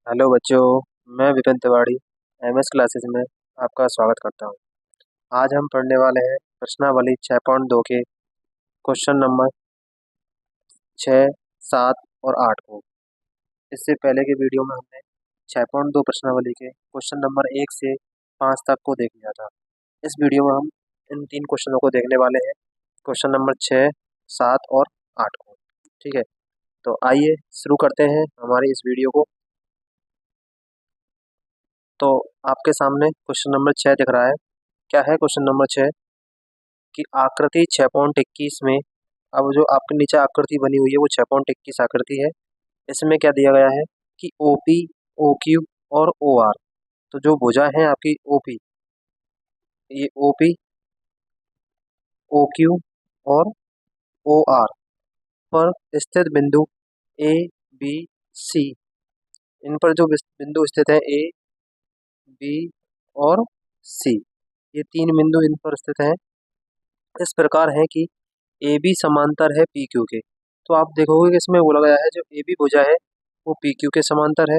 Hello बच्चों। मैं Vipin Tiwari MS classes में आपका स्वागत करता हूँ। आज हम पढ़ने वाले हैं प्रश्नावली 6.2 के क्वेश्चन नंबर 6, 7 और 8 को। इससे पहले के वीडियो में हमने 6.2 प्रश्नावली के क्वेश्चन नंबर 1 से 5 तक को देख लिया था। इस वीडियो में हम इन 3 क्वेश्चनों को देखने वाले हैं, क्वेश्चन नंबर 6, 7 और 8 को। ठीक है, तो आइए शुरू करते हैं हमारी इस वीडियो को। तो आपके सामने क्वेश्चन नंबर 6 दिख रहा है। क्या है क्वेश्चन नंबर 6? कि आकृति 6.21 में, अब जो आपके नीचे आकृति बनी हुई है वो 6.21 आकृति है। इसमें क्या दिया गया है कि OP, OQ और OR, तो जो भुजा है आपकी OP, ये OP, OQ और OR पर स्थित बिंदु A, B, C, इन पर जो बिंदु स्थित है A, B और C, ये 3 बिंदु इन पर स्थित हैं। इस प्रकार है कि ए बी समांतर है पी क्यू के। तो आप देखोगे कि इसमें बोला गया है जो ए बी भुजा है वो पी क्यू के समांतर है,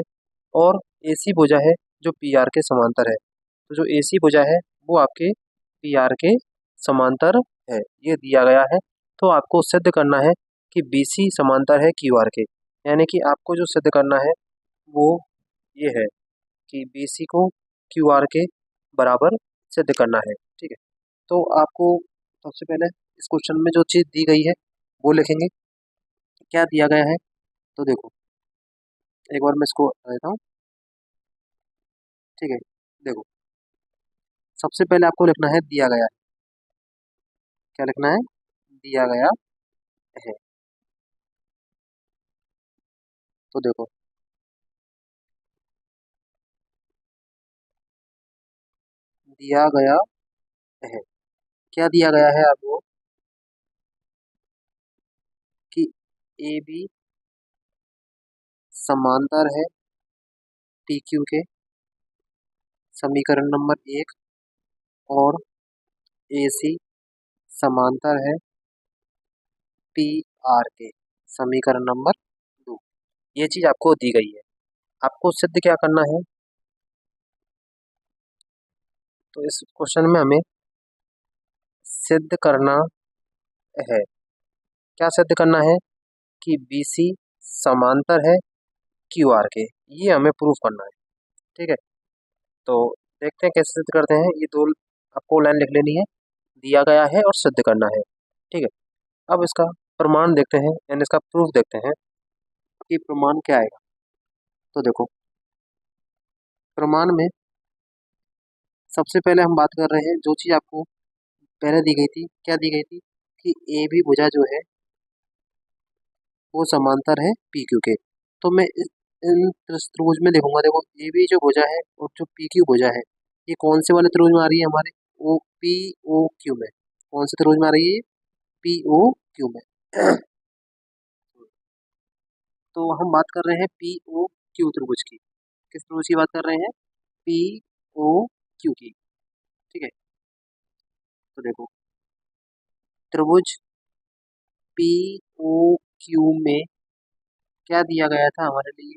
और ए सी भुजा है जो पी आर के समांतर है। तो जो ए सी भुजा है वो आपके पी आर के समांतर है, ये दिया गया है। तो आपको सिद्ध करना है कि बी सी समांतर है क्यू आर के। यानी कि आपको जो सिद्ध करना है वो ये है कि बी सी को क्यू आर के बराबर सिद्ध करना है। ठीक है, तो आपको सबसे पहले इस क्वेश्चन में जो चीज़ दी गई है वो लिखेंगे। क्या दिया गया है तो देखो, एक बार मैं इसको देता हूँ। ठीक है, देखो, सबसे पहले आपको लिखना है दिया गया है। क्या लिखना है? दिया गया है। तो देखो, दिया गया है। क्या दिया गया है आपको? कि ए बी समांतर है टी क्यू के, समीकरण नंबर 1, और ए सी समांतर है पी आर के, समीकरण नंबर 2। ये चीज आपको दी गई है। आपको सिद्ध क्या करना है? तो इस क्वेश्चन में हमें सिद्ध करना है। क्या सिद्ध करना है? कि बी सी समांतर है क्यू आर के, ये हमें प्रूफ करना है। ठीक है, तो देखते हैं कैसे सिद्ध करते हैं। ये दो आपको लाइन लिख लेनी है, दिया गया है और सिद्ध करना है। ठीक है, अब इसका प्रमाण देखते हैं, यानी इसका प्रूफ देखते हैं कि प्रमाण क्या आएगा। तो देखो, प्रमाण में सबसे पहले हम बात कर रहे हैं जो चीज़ आपको पहले दी गई थी। क्या दी गई थी? कि ए बी भुजा जो है वो समांतर है पी क्यू के। तो मैं इन त्रिभुज में देखूंगा। देखो, ए बी जो भुजा है और जो पी क्यू भुजा है, ये कौन से वाले त्रिभुज में आ रही है? हमारे ओ पी ओ क्यू में। कौन से त्रिभुज में आ रही है? पी ओ क्यू में। तो हम बात कर रहे हैं पी ओ क्यू त्रिभुज की। किस त्रिभुज की बात कर रहे हैं? पी ओ क्यू की। ठीक है, तो देखो, त्रिभुज पी ओ क्यू में क्या दिया गया था हमारे लिए?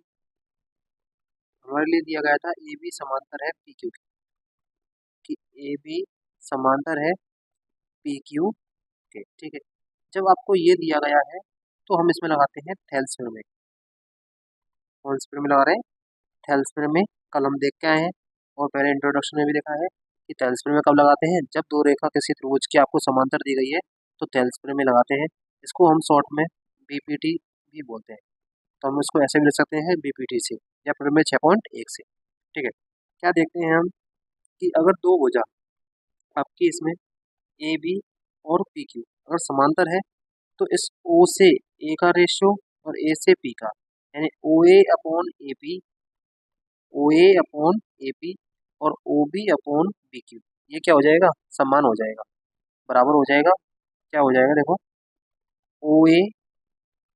हमारे लिए दिया गया था ए बी समांतर है पी क्यू की, ए बी समांतर है पी क्यू के। ठीक है, जब आपको ये दिया गया है तो हम इसमें लगाते हैं थेल्सफिर में। कौन से में लगा रहे हैं? थेल्सफिर में। कल हम देख के आए हैं और पहले इंट्रोडक्शन में भी देखा है कि थेल्सफिर में कब लगाते हैं? जब दो रेखा किसी त्रिभुज की आपको समांतर दी गई है तो थेल्सफिर में लगाते हैं। इसको हम शॉर्ट में बीपीटी भी बोलते हैं। तो हम इसको ऐसे भी लिख सकते हैं बीपीटी से, या फिर में 6.1 से। ठीक है, क्या देखते हैं हम कि अगर दो भुजा आपकी इसमें ए बी और पी क्यू अगर समांतर है, तो इस ओ से ए का रेशियो और ए से पी का, यानी O A upon A P, O A upon A P और O B upon B Q, ये क्या हो जाएगा? समान हो जाएगा, बराबर हो जाएगा। क्या हो जाएगा? देखो, ओ ए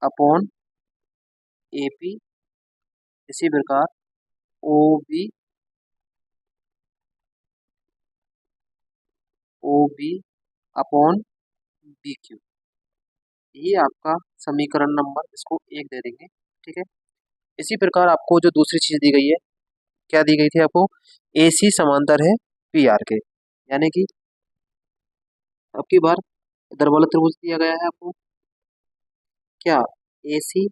अपॉन ए पी, इसी प्रकार O B, O B upon B Q, ये आपका समीकरण नंबर, इसको 1 दे देंगे। ठीक है, इसी प्रकार आपको जो दूसरी चीज दी गई है, क्या दी गई थी आपको, AC समांतर है PR के, यानी कि अब की बार इधर वाला त्रिभुज दिया गया है आपको, क्या AC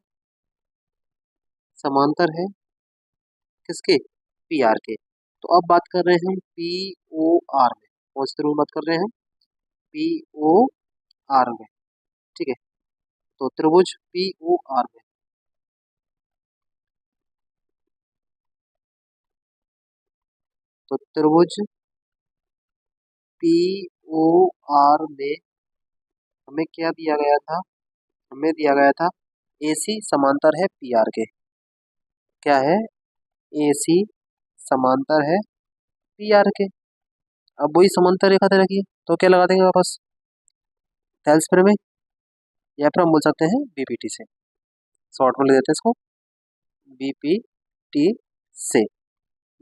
समांतर है किसके, PR के। तो अब बात कर रहे हैं हम POR में, कौन से त्रिभुज बात कर रहे हैं, POR में, ठीक है। तो त्रिभुज POR में, तो त्रिभुज POR में हमें क्या दिया गया था, हमें दिया गया था AC समांतर है PR के, क्या है, AC समांतर है PR के। अब वही समांतर रेखा दे रखी है, तो क्या लगा देंगे वापस, थेल्स प्रमेय, या फिर हम बोल सकते हैं BPT से, शॉर्ट में ले देते हैं इसको BPT से।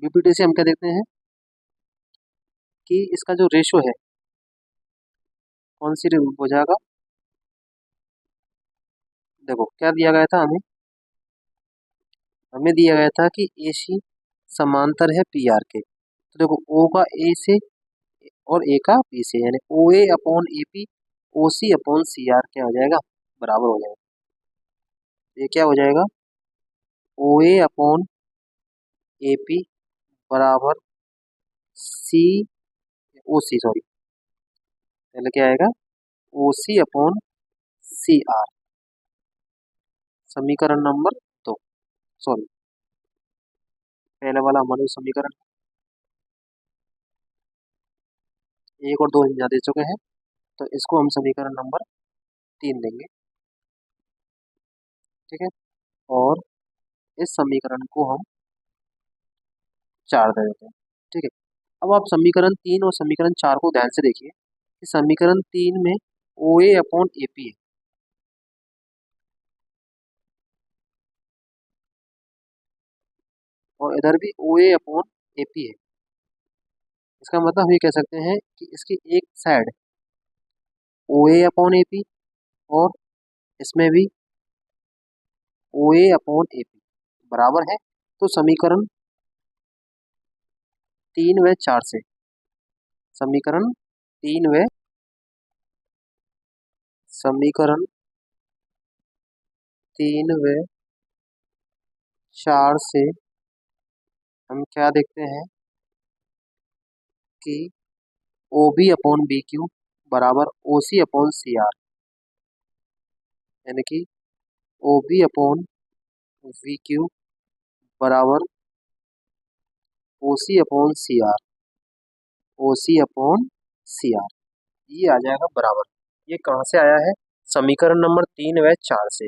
BPT से हम क्या देखते हैं कि इसका जो रेशो है, कौन सी हो जाएगा, देखो क्या दिया गया था हमें, हमें दिया गया था कि AC समांतर है PR के, तो देखो O का A से और A का B से, यानी OA upon AP OC upon CR क्या हो जाएगा, बराबर हो जाएगा। ये क्या हो जाएगा, OA अपॉन AP बराबर C OC, सॉरी पहले क्या आएगा, OC अपॉन CR, समीकरण नंबर 2, सॉरी पहले वाला हमारे समीकरण 1 और 2 यहाँ दे चुके हैं, तो इसको हम समीकरण नंबर 3 देंगे, ठीक है। और इस समीकरण को हम 4 दे देते हैं, ठीक है। अब आप समीकरण 3 और समीकरण 4 को ध्यान से देखिए कि समीकरण 3 में OA अपॉन AP है, और इधर भी OA अपॉन AP है। इसका मतलब हम ये कह सकते हैं कि इसकी एक साइड OA अपॉन AP और इसमें भी OA अपॉन AP बराबर है। तो समीकरण 3 व 4 से, समीकरण 3 व समीकरण 3 व 4 से हम क्या देखते हैं कि OB अपॉन BQ बराबर OC अपॉन CR, यानी कि OB अपॉन VQ बराबर OC upon CR, OC upon CR, ये आ जाएगा बराबर। ये कहाँ से आया है, समीकरण नंबर 3 व 4 से।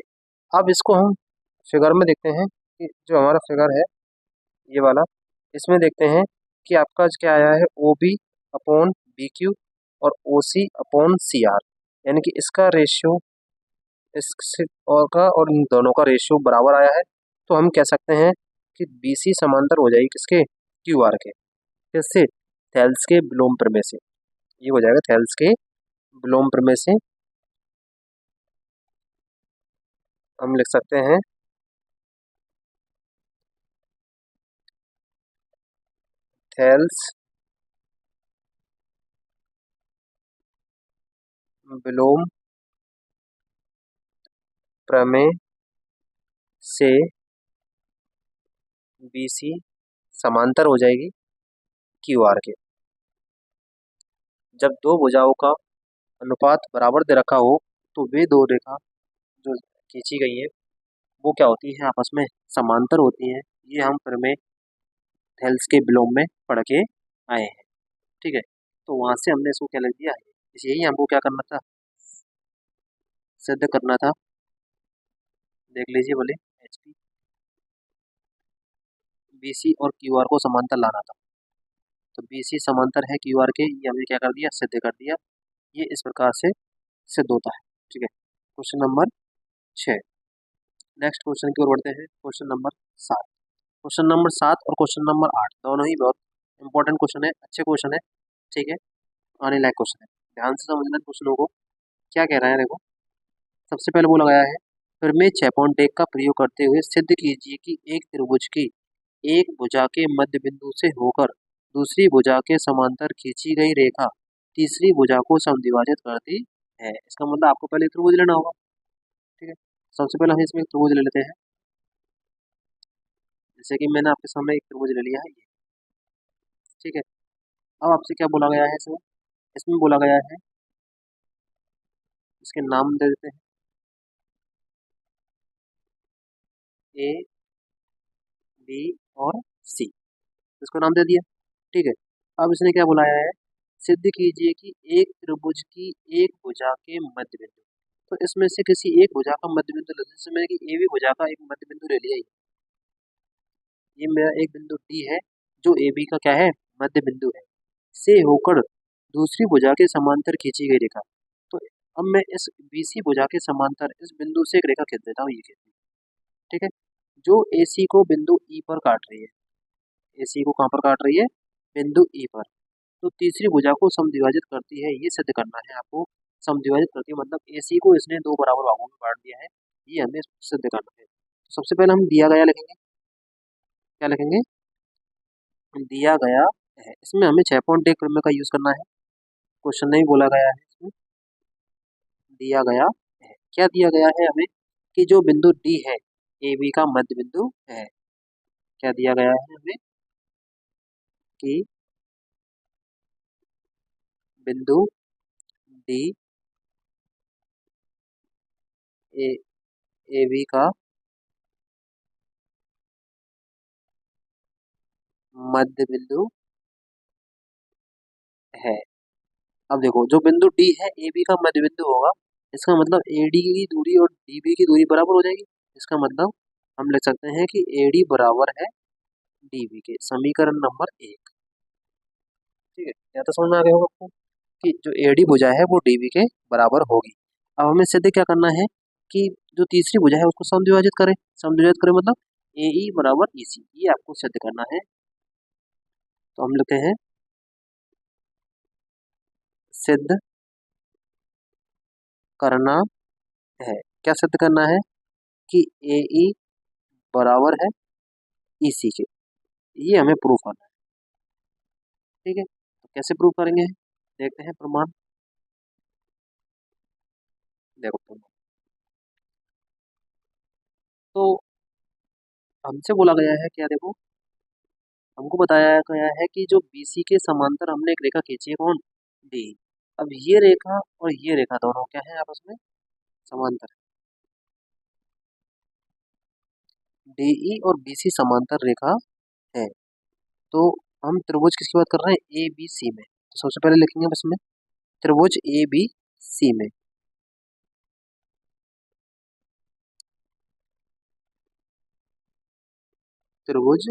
अब इसको हम फिगर में देखते हैं कि जो हमारा फिगर है ये वाला, इसमें देखते हैं कि आपका क्या आया है, OB अपॉन BQ और OC अपॉन CR, यानी कि इसका रेशियो इस और का और इन दोनों का रेशियो बराबर आया है। तो हम कह सकते हैं कि BC समांतर हो जाएगी किसके, QR के, किससे, थेल्स के विलोम प्रमेय से। ये हो जाएगा थेल्स के विलोम प्रमेय से हम लिख सकते हैं थेल्स विलोम प्रमेय से BC समांतर हो जाएगी QR के। जब दो भुजाओं का अनुपात बराबर दे रखा हो तो वे दो रेखा जो खींची गई है वो क्या होती है, आपस में समांतर होती हैं। ये हम प्रमेय थेल्स के विलोम में पढ़ के आए हैं, ठीक है। तो वहां से हमने इसको क्या लिख दिया है, यही हमको क्या करना था, सिद्ध करना था। देख लीजिए, बोले HP BC और QR को समांतर लाना था, तो BC समांतर है QR के, ये हमने क्या कर दिया, सिद्ध कर दिया। ये इस प्रकार से सिद्ध होता है, ठीक है। क्वेश्चन नंबर 6, नेक्स्ट क्वेश्चन की ओर बढ़ते हैं, क्वेश्चन नंबर 7। क्वेश्चन नंबर 7 और क्वेश्चन नंबर 8 दोनों ही बहुत इंपॉर्टेंट क्वेश्चन है, अच्छे क्वेश्चन है, ठीक है, आने लायक क्वेश्चन है। ध्यान से समझना क्वेश्चनों को, क्या कह रहा है देखो। सबसे पहले वो लगाया है प्रमेय 6.1 का प्रयोग करते हुए सिद्ध कीजिए कि एक त्रिभुज की एक भुजा के मध्य बिंदु से होकर दूसरी भुजा के समांतर खींची गई रेखा तीसरी भुजा को समद्विभाजित करती है। इसका मतलब आपको पहले त्रिभुज लेना होगा। ठीक है, सबसे पहले हम इसमें एक त्रिभुज ले लेते हैं। जैसे कि मैंने आपके सामने एक त्रिभुज ले लिया है ये। ठीक है, अब आपसे क्या बोला गया है इसमें? इसमें बोला गया है, इसके नाम दे देते हैं ए, बी और सी, इसको नाम दे दिया। ठीक है, अब इसने क्या बुलाया है? सिद्ध कीजिए कि एक त्रिभुज की एक भुजा के मध्य बिंदु, तो इसमें से किसी एक भुजा का मध्य बिंदु लेते हैं। जैसे मैंने कि ए बी भुजा का एक मध्य बिंदु ले लिया, ये मेरा एक बिंदु डी है जो ए बी का क्या है? मध्य बिंदु है, से होकर दूसरी भुजा के समांतर खींची गई रेखा। तो अब मैं इस बीसी भुजा के समांतर इस बिंदु से एक रेखा खींच देता हूँ, ये खींच। ठीक है, जो एसी को बिंदु ई पर काट रही है, एसी को कहाँ पर काट रही है? बिंदु ई पर। तो तीसरी भुजा को समद्विभाजित करती है, ये सिद्ध करना है आपको। समद्विभाजित करती है मतलब एसी को इसने दो बराबर भागों में बांट दिया है, ये हमें सिद्ध करना है। तो सबसे पहले हम दिया गया लिखेंगे। क्या लिखेंगे? दिया गया है। इसमें हमें 6.1 प्रमेय का यूज करना है, क्वेश्चन नहीं बोला गया है इसमें, दिया गया है। क्या दिया गया है हमें? कि जो बिंदु डी है ए बी का मध्य बिंदु है। क्या दिया गया है हमें? कि बिंदु डी ए ए बी का मध्य बिंदु है। अब देखो, जो बिंदु डी है ए बी का मध्य बिंदु होगा, इसका मतलब ए डी की दूरी और डी बी की दूरी बराबर हो जाएगी। इसका मतलब हम लिख सकते हैं कि ए डी बराबर है डी बी के, समीकरण नंबर 1। ठीक है, या तो समझ में आ गया होगा आपको कि जो ए डी भुजा है वो डी बी के बराबर होगी। अब हमें सिद्ध क्या करना है कि जो तीसरी भुजा है उसको समद्विभाजित करें। समद्विभाजित करें मतलब ए ई बराबर ई सी, ये आपको सिद्ध करना है। तो हम लिखते हैं सिद्ध करना है। क्या सिद्ध करना है? कि ए ई बराबर है ई सी के, ये हमें प्रूफ करना है। ठीक है, तो कैसे प्रूफ करेंगे? देखते हैं प्रमाण। देखो प्रमाण, तो हमसे बोला गया है क्या? देखो, हमको बताया गया है कि जो बीसी के समांतर हमने एक रेखा खींची है, कौन? डी। अब ये रेखा और ये रेखा दोनों क्या है? आपस में समांतर है। डीई और बीसी समांतर रेखा है। तो हम त्रिभुज किसकी बात कर रहे हैं? ए बी सी में। तो सबसे पहले लिखेंगे बस में त्रिभुज ए बी सी में। त्रिभुज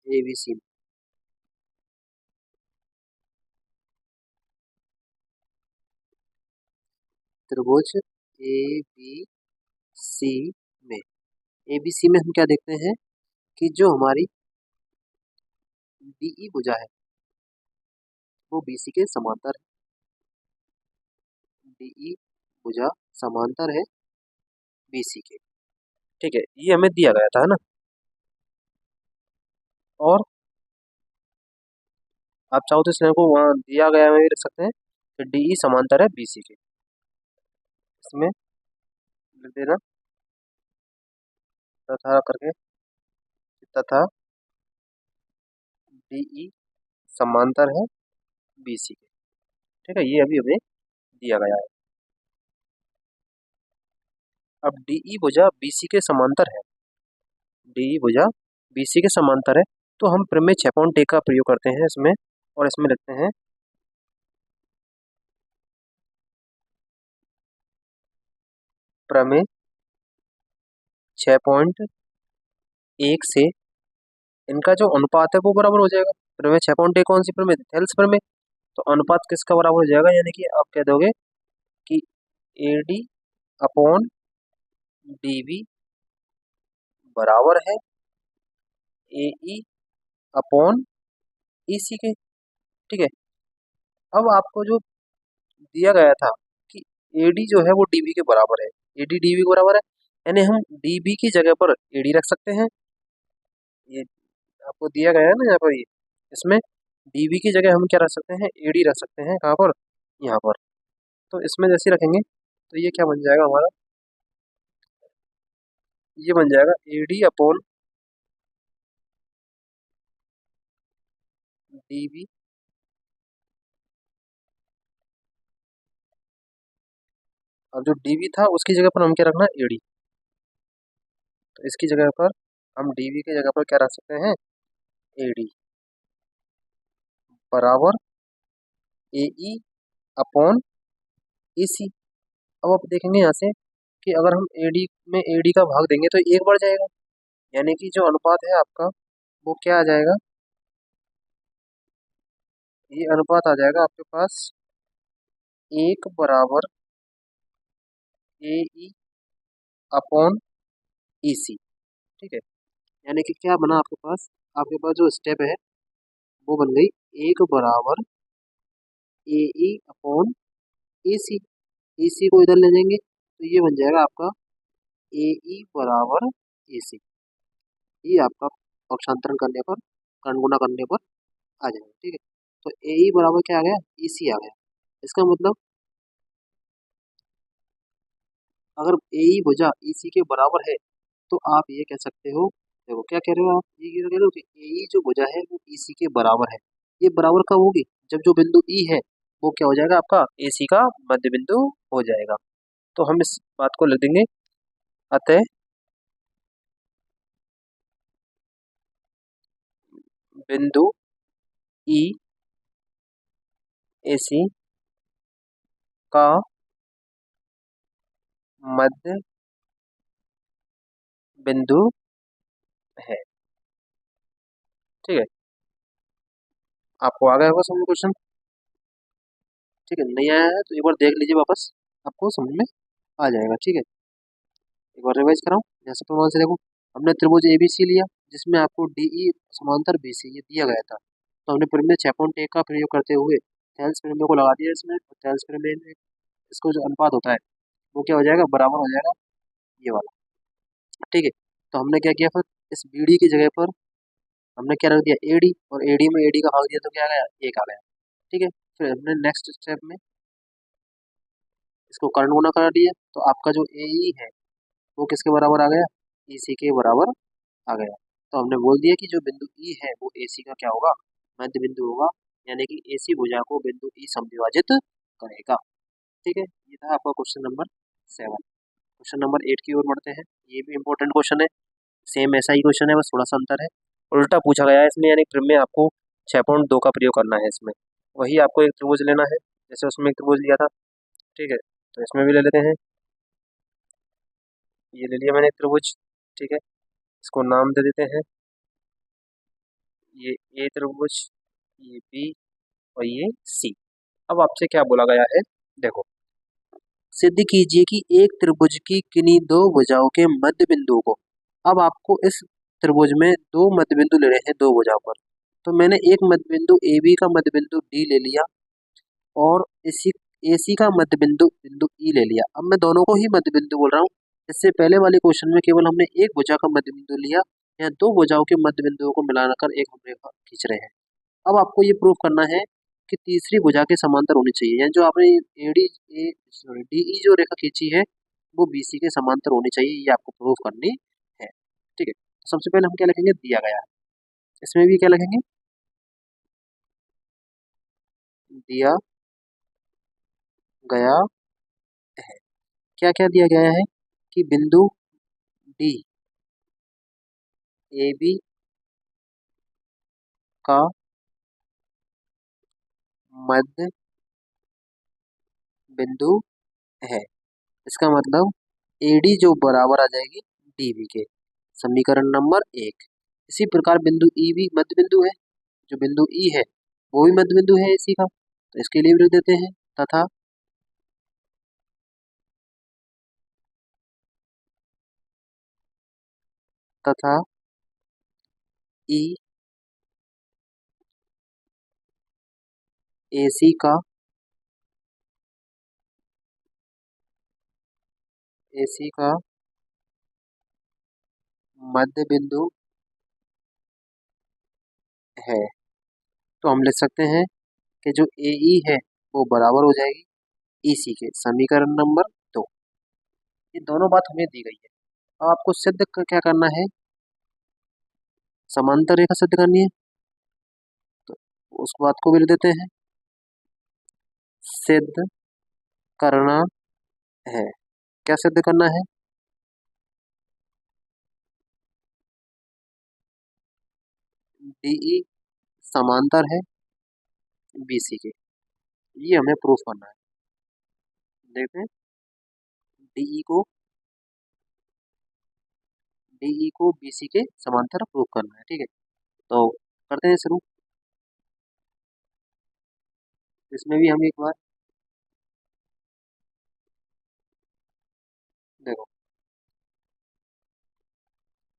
ए बी सी में, त्रिभुज ए बी सी में, ए बी सी में हम क्या देखते हैं कि जो हमारी डीई भुजा है वो बीसी के समांतर है। डीई भुजा समांतर है बीसी के। ठीक है, ये हमें दिया गया था, है ना? और आप चाहो तो इस लाइन को वहाँ दिया गया में भी रख सकते हैं कि डीई समांतर है बीसी के। इसमें लिख देना तथा करके, तथा डीई समांतर है बीसी के। ठीक है, ये अभी हमें दिया गया है। अब डीई भुजा बीसी के समांतर है, डीई भुजा बीसी के समांतर है, तो हम प्रमेय 6.1 का प्रयोग करते हैं इसमें, और इसमें लिखते हैं प्रमेय 6.1 से इनका जो अनुपात है वो बराबर हो जाएगा। प्रमेय 6.1 कौन सी प्रमेय? थेल्स प्रमेय। तो अनुपात किसका बराबर हो जाएगा? यानी कि आप कह दोगे कि A D upon D B बराबर है ए ई अपॉन ई सी के। ठीक है, अब आपको जो दिया गया था कि AD जो है वो DB के बराबर है, AD DB के बराबर है, यानी हम DB की जगह पर AD रख सकते हैं। ये आपको दिया गया है ना यहाँ पर, ये इसमें DB की जगह हम क्या रख सकते हैं, AD रख सकते हैं। कहाँ पर, यहाँ पर। तो इसमें जैसे रखेंगे तो ये क्या बन जाएगा हमारा, ये बन जाएगा AD अपॉन DB। अब जो DB था उसकी जगह पर हम क्या रखना है, AD। तो इसकी जगह पर हम DB की जगह पर क्या रख सकते हैं, AD बराबर AE अपॉन AC। अब आप देखेंगे यहाँ से कि अगर हम AD में AD का भाग देंगे तो एक बढ़ जाएगा, यानी कि जो अनुपात है आपका वो क्या आ जाएगा, ये अनुपात आ जाएगा आपके पास 1 बराबर AE अपॉन EC। ठीक है, यानी कि क्या बना आपके पास जो स्टेप है वो बन गई 1 बराबर AE अपॉन AC। AC को इधर ले जाएंगे तो ये बन जाएगा आपका AE बराबर AC। ये आपका पक्षांतरण करने पर, कर्ण गुणा करने पर आ जाएगा। ठीक है, तो AE बराबर क्या आ गया, EC आ गया। इसका मतलब अगर AE भुजा EC के बराबर है तो आप ये कह सकते हो, देखो क्या कह रहे हो आप, ये कह रहे हो कि AE जो भुजा है वो EC के बराबर है। ये बराबर कब होगी, जब जो बिंदु E है वो क्या हो जाएगा आपका AC का मध्य बिंदु हो जाएगा। तो हम इस बात को लिख देंगे, अतः बिंदु E AC का मध्य बिंदु है। ठीक है, आपको आ गया होगा समझ में क्वेश्चन। ठीक है, नहीं आया है तो एक बार देख लीजिए वापस, आपको समझ में आ जाएगा। ठीक है, एक बार रिवाइज कराऊं, जैसे प्रमाण से देखो, हमने त्रिभुज ABC लिया जिसमें आपको DE समांतर BC ये दिया गया था, तो हमने प्रमेय 6.1 का प्रयोग करते हुए थेल्स प्रमेय को लगा दिया इसमें, और थेल्स प्रमेय में इसको जो अनुपात होता है वो क्या हो जाएगा, बराबर हो जाएगा ये वाला। ठीक है, तो हमने क्या किया फिर, इस BD की जगह पर हमने क्या रख दिया, AD, और AD में AD का भाग दिया तो क्या आ गया, एक आ गया। ठीक है, फिर हमने नेक्स्ट स्टेप में इसको कर्ण गुणा कर दिया, तो आपका जो AE है वो किसके बराबर आ गया, EC के बराबर आ गया। तो हमने बोल दिया कि जो बिंदु E है वो AC का क्या होगा, मध्य बिंदु होगा, यानी कि AC भुजा को बिंदु E समद्विभाजित करेगा। ठीक है, ये था आपका क्वेश्चन नंबर 7। क्वेश्चन नंबर 8 की ओर बढ़ते हैं। ये भी इंपॉर्टेंट क्वेश्चन है, सेम ऐसा ही क्वेश्चन है, बस थोड़ा सा अंतर है। उल्टा पूछा गया है इसमें, यानी प्रमेय आपको 6.2 का प्रयोग करना है इसमें। वही आपको एक त्रिभुज लेना है, जैसे उसमें एक त्रिभुज लिया था। ठीक है, तो इसमें भी ले लेते हैं, ये ले लिया मैंने एक त्रिभुज। ठीक है, इसको नाम दे देते हैं, ये A त्रिभुज, ये B, और ये C। अब आपसे क्या बोला गया है, देखो, सिद्ध कीजिए कि एक त्रिभुज की किन्हीं दो भुजाओं के मध्य बिंदु को, अब आपको इस त्रिभुज में दो मध्य बिंदु लेने हैं दो भुजाओं पर। तो मैंने एक मध्य बिंदु AB का मध्य बिंदु D ले लिया, और इसी AC का मध्य बिंदु बिंदु E ले लिया। अब मैं दोनों को ही मध्य बिंदु बोल रहा हूँ। इससे पहले वाले क्वेश्चन में केवल हमने एक भुजा का मध्य बिंदु लिया, या दो भुजाओं के मध्य बिंदुओं को मिलाकर एक हम रेखा खींच रहे हैं। अब आपको ये प्रूव करना है कि तीसरी भुजा के समांतर होनी चाहिए, यानी जो आपने एडी ए सॉरी DE जो रेखा खींची है वो BC के समांतर होनी चाहिए, ये आपको प्रूव करनी है। ठीक है, सबसे पहले हम क्या लिखेंगे, दिया गया है, इसमें भी क्या लिखेंगे, दिया गया है। क्या क्या दिया गया है कि बिंदु D AB का मध्य बिंदु है। इसका मतलब AD जो बराबर आ जाएगी DB के, समीकरण नंबर 1। इसी प्रकार बिंदु E भी मध्य बिंदु है, जो बिंदु E है वो भी मध्य बिंदु है AC का, तो इसके लिए भी लिख देते हैं, तथा तथा E AC का AC का मध्य बिंदु है, तो हम लिख सकते हैं कि जो AE है वो बराबर हो जाएगी EC के। समीकरण नंबर 2। ये दोनों बात हमें दी गई है। अब आपको सिद्ध क्या करना है, समांतर रेखा सिद्ध करनी है, तो उस बात को भी लिख देते हैं, सिद्ध करना है। क्या सिद्ध करना है? DE समांतर है BC के, ये हमें प्रूफ करना है। देखते हैं, DE को BC के समांतर प्रूफ करना है। ठीक है, तो करते हैं शुरू। इसमें भी हम एक बार देखो,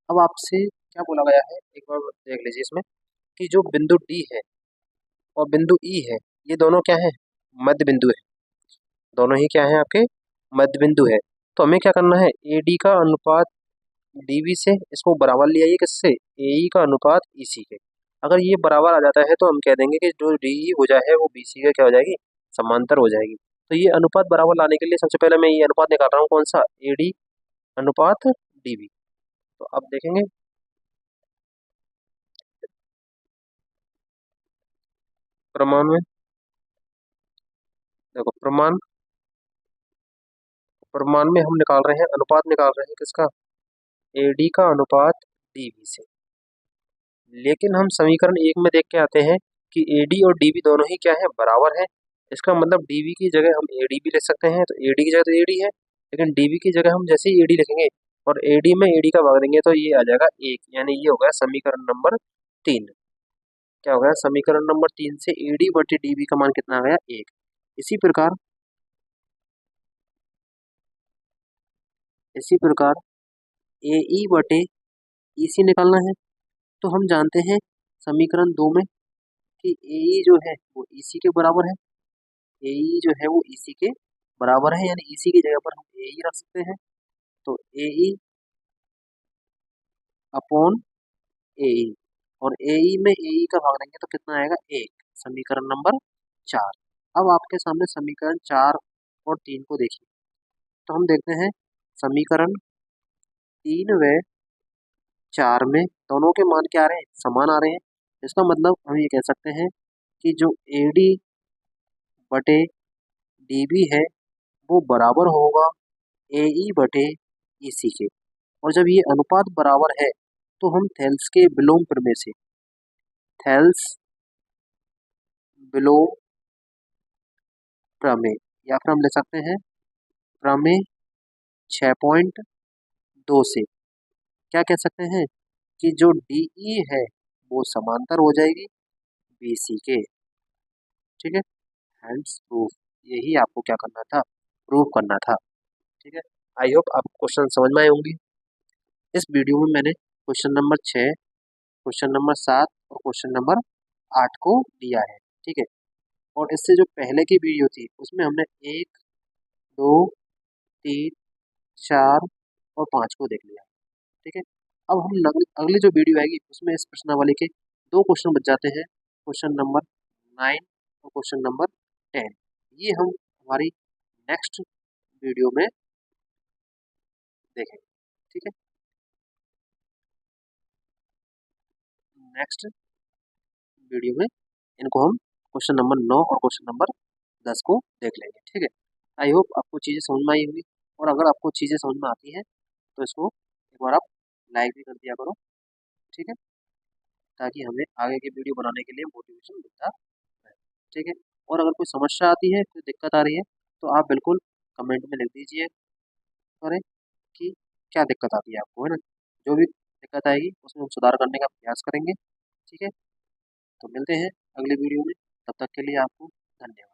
अब आपसे क्या बोला गया है एक बार देख लीजिए इसमें, कि जो बिंदु D है और बिंदु E है, ये दोनों क्या है? मध्य बिंदु है। दोनों ही क्या है? आपके मध्य बिंदु है। तो हमें क्या करना है, AD का अनुपात DB से इसको बराबर ले आइए, किससे? AE का अनुपात EC के। अगर ये बराबर आ जाता है तो हम कह देंगे कि जो DE भुजा है वो BC का क्या हो जाएगी? समांतर हो जाएगी। तो ये अनुपात बराबर लाने के लिए सबसे पहले मैं ये अनुपात निकाल रहा हूँ, कौन सा? AD अनुपात DB। तो अब देखेंगे, प्रमाण में देखो, प्रमाण में हम निकाल रहे हैं, अनुपात निकाल रहे हैं किसका? AD का अनुपात DB से। लेकिन हम समीकरण 1 में देख के आते हैं कि AD और DB दोनों ही क्या है? बराबर है। इसका मतलब DB की जगह हम AD भी लिख सकते हैं, तो AD की जगह तो AD है, लेकिन DB की जगह हम जैसे ही AD लिखेंगे और AD में AD का भाग देंगे तो ये आ जाएगा 1, यानी ये हो गया समीकरण नंबर 3। क्या हो गया? समीकरण नंबर 3 से AD बटे DB का मान कितना आ गया? 1। इसी प्रकार AE बटे EC निकालना है, तो हम जानते हैं समीकरण 2 में कि AE जो है वो EC के बराबर है। AE जो है वो EC के बराबर है, यानी EC की जगह पर हम AE रख सकते हैं। तो AE अपॉन AE, और AE में AE का भाग देंगे तो कितना आएगा? 1। समीकरण नंबर 4। अब आपके सामने समीकरण 4 और 3 को देखिए, तो हम देखते हैं समीकरण 3 व 4 में दोनों के मान क्या आ रहे हैं? समान आ रहे हैं। इसका मतलब हम ये कह सकते हैं कि जो AD बटे DB है वो बराबर होगा AE बटे EC के। और जब ये अनुपात बराबर है तो हम थेल्स के विलोम प्रमेय से, थेल्स विलोम प्रमेय, या फिर हम ले सकते हैं प्रमेय 6.2 से क्या कह सकते हैं कि जो DE है वो समांतर हो जाएगी BC के। ठीक है, हैंड्स प्रूफ, यही आपको क्या करना था? प्रूफ करना था। ठीक है, आई होप आपको क्वेश्चन समझ में आए होंगे। इस वीडियो में मैंने क्वेश्चन नंबर 6, क्वेश्चन नंबर 7 और क्वेश्चन नंबर 8 को दिया है। ठीक है, और इससे जो पहले की वीडियो थी उसमें हमने 1, 2, 3, 4 और 5 को देख लिया। ठीक है, अब हम अगली जो वीडियो आएगी उसमें इस प्रश्नावली के 2 क्वेश्चन बच जाते हैं, क्वेश्चन नंबर 9 और क्वेश्चन नंबर 10। ये हम हमारी नेक्स्ट वीडियो में देखेंगे। ठीक है, नेक्स्ट वीडियो में इनको हम क्वेश्चन नंबर 9 और क्वेश्चन नंबर 10 को देख लेंगे। ठीक है, आई होप आपको चीज़ें समझ में आई होंगी, और अगर आपको चीज़ें समझ में आती हैं तो इसको एक बार आप लाइक भी कर दिया करो। ठीक है, ताकि हमें आगे की वीडियो बनाने के लिए मोटिवेशन मिलता रहे। ठीक है, और अगर कोई समस्या आती है, कोई दिक्कत आ रही है, तो आप बिल्कुल कमेंट में लिख दीजिए करें कि क्या दिक्कत आती है आपको, है ना? जो भी दिक्कत आएगी उसमें हम सुधार करने का प्रयास करेंगे। ठीक है, तो मिलते हैं अगली वीडियो में, तब तक के लिए आपको धन्यवाद।